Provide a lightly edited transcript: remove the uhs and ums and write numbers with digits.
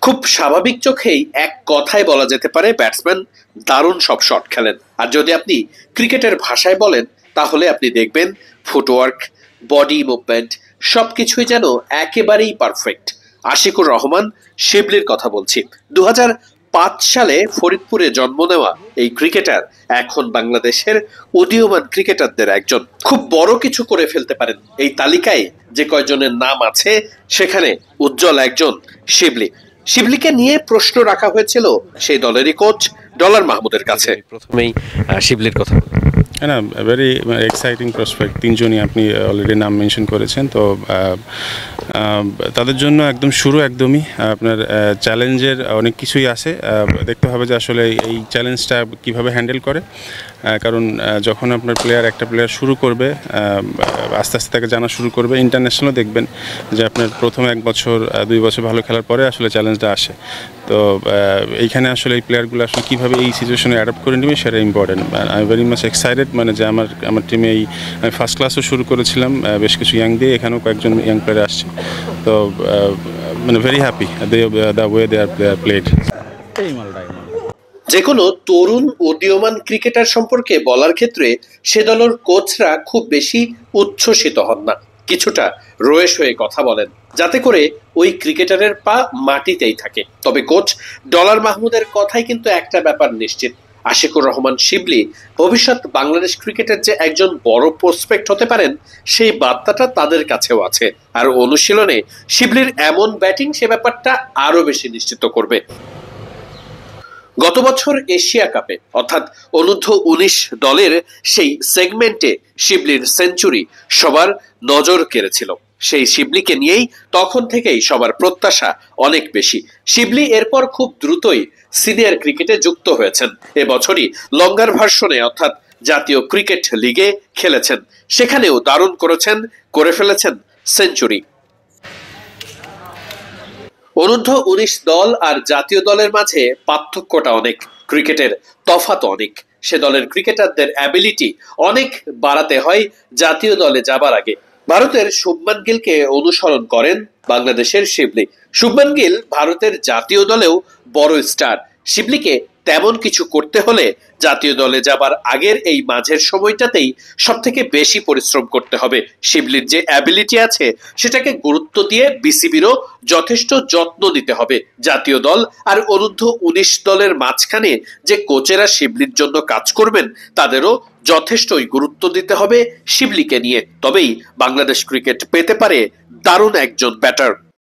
খুব স্বাভাবিক চোখেই এক কথায় বলা যেতে পারে ব্যাটসম্যান দারুণ সব শট খেলেন। আর যদি আপনি ক্রিকেটের ভাষায় বলেন তাহলে আপনি দেখবেন ফুটওয়ার্ক, বডি মুভমেন্ট সবকিছুই যেন একেবারেই পারফেক্ট। আশিকুর রহমান শিবলির কথা বলছি। 2005 সালে ফরিদপুরে জন্ম নেওয়া এই ক্রিকেটার এখন বাংলাদেশের উদীয়মান ক্রিকেটারদের একজন। খুব বড় কিছু করে ফেলতে পারেন এই তালিকায় যে কয়জনের নাম আছে সেখানে উজ্জ্বল একজন শিবলি। শিবলিকে নিয়ে প্রশ্ন রাখা হয়েছিল সেই দলেরই কোচ ডলার মাহমুদের কাছে। প্রথমেই শিবলির কথা না, ভেরি এক্সাইটিং প্রসপেক্ট। তিনজনই আপনি অলরেডি নাম মেনশন করেছেন। তো তাদের জন্য একদম শুরু একদমই আপনার চ্যালেঞ্জের অনেক কিছুই আছে। দেখতে হবে যে আসলে এই চ্যালেঞ্জটা কীভাবে হ্যান্ডেল করে। কারণ যখন আপনার একটা প্লেয়ার শুরু করবে, আস্তে আস্তে তাকে জানা শুরু করবে, ইন্টারন্যাশনালও দেখবেন যে আপনার প্রথম 1 বছর 2 বছর ভালো খেলার পরে আসলে চ্যালেঞ্জটা আসে। তো এইখানে আসলে এই প্লেয়ারগুলো আসলে কীভাবে এই সিচুয়েশনে অ্যাডাপ্ট করে নেবে সেটা important. I am very much excited, মানে যে আমার টিমে আমি ফার্স্ট ক্লাসও শুরু করেছিলাম বেশ কিছু ইয়াং দিয়ে, এখানেও কয়েকজন ইয়াং প্লেয়ার আসছে। তো মানে very happy the way they are played. যে কোনো তরুণ উদীয়মান ক্রিকেটার সম্পর্কে বলার ক্ষেত্রে সে দলের কোচরা খুব বেশি উচ্ছ্বসিত হন না, কিছুটা রোয়েশ হয়ে কথা বলেন যাতে করে ওই ক্রিকেটারের পা মাটিতেই থাকে। তবে কোচ ডলার মাহমুদের কথাই কিন্তু একটা ব্যাপার নিশ্চিত, আশিকুর রহমান শিবলি ভবিষ্যৎ বাংলাদেশ ক্রিকেটের যে একজন বড় প্রসপেক্ট হতে পারেন সেই বার্তাটা তাদের কাছেও আছে। আর অনুশীলনে শিবলির এমন ব্যাটিং সে ব্যাপারটা আরো বেশি নিশ্চিত করবে। গত বছর এশিয়া কাপে অর্থাৎ অনূর্ধ্ব-19 দলের সেই সেগমেন্টে শিবলির সেঞ্চুরি সবার নজর কেড়েছিল। সেই শিবলিকে নিয়েই তখন থেকেই সবার প্রত্যাশা অনেক বেশি। শিবলি এরপর খুব দ্রুতই সিনিয়র ক্রিকেটে যুক্ত হয়েছেন। এবছরই লঙ্গার ভার্সনে অর্থাৎ জাতীয় ক্রিকেট লিগে খেলেছেন, সেখানেও দারুণ করে ফেলেছেন সেঞ্চুরি। অনূর্ধ্ব-19 দল আর জাতীয় দলের মাঝে পার্থক্যটা অনেক, ক্রিকেটের তফাৎ অনেক। সে দলের ক্রিকেটারদের অ্যাবিলিটি অনেক বাড়াতে হয় জাতীয় দলে যাবার আগে। ভারতের শুভমান গিলকে অনুসরণ করেন বাংলাদেশের শিবলি। শুভমান গিল ভারতের জাতীয় দলেও বড় স্টার। শিবলিকে তেমন কিছু করতে হলে জাতীয় দলে যাবার আগের এই মাঝের সময়টাতেই সব থেকে বেশি পরিশ্রম করতে হবে। শিবলির যে অ্যাবিলিটি আছে সেটাকে গুরুত্ব দিয়ে বিসিবিরও যথেষ্ট যত্ন নিতে হবে। জাতীয় দল আর অনূর্ধ্ব-19 দলের মাঝখানে যে কোচেরা শিবলির জন্য কাজ করবেন তাদেরও যথেষ্টই গুরুত্ব দিতে হবে শিবলিকে নিয়ে। তবেই বাংলাদেশ ক্রিকেট পেতে পারে দারুণ একজন ব্যাটার।